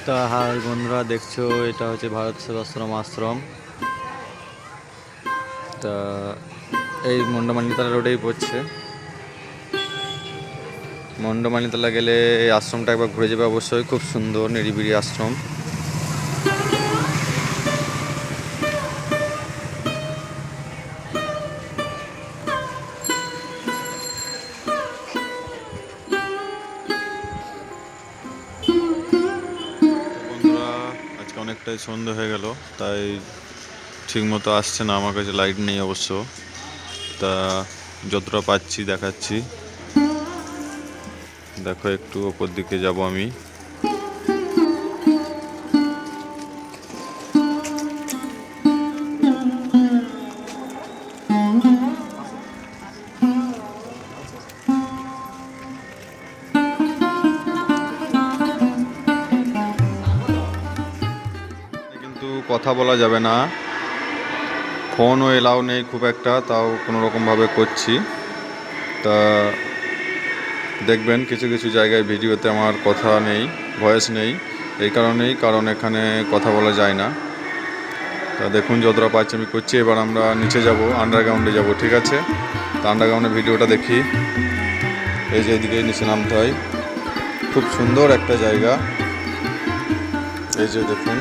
তা হাই বন্ধুরা, দেখছো এটা হচ্ছে ভারত সেবাশ্রম আশ্রম। তা এই মন্ডমালিতলা রোডেই পড়ছে। মন্ডমালিতলা গেলে এই আশ্রমটা একবার ঘুরে যাবে অবশ্যই, খুব সুন্দর নিরিবিলি আশ্রম। বন্ধুরা, আজকে অনেকটাই সন্ধ্যা হয়ে গেল, তাই ঠিকমতো আসছে না, আমার কাছে লাইট নেই অবশ্য। তা যতটা পাচ্ছি দেখাচ্ছি। দেখো, একটু ওপর দিকে যাব আমি। কিন্তু কথা বলা যাবে না, ফোনও এলাও নেই খুব একটা, তাও কোনো রকমভাবে করছি। তা দেখবেন কিছু কিছু জায়গায় ভিডিওতে আমার কথা নেই, ভয়েস নেই, এই কারণ এখানে কথা বলা যায় না। তা দেখুন, যতটা পাচ্ছি আমি করছি। এবার আমরা নিচে যাব, আন্ডারগ্রাউন্ডে যাব, ঠিক আছে? তা আন্ডারগ্রাউন্ডে ভিডিওটা দেখি। এই যে এদিকে নিচে নামতে হয়, খুব সুন্দর একটা জায়গা। এই যে দেখুন,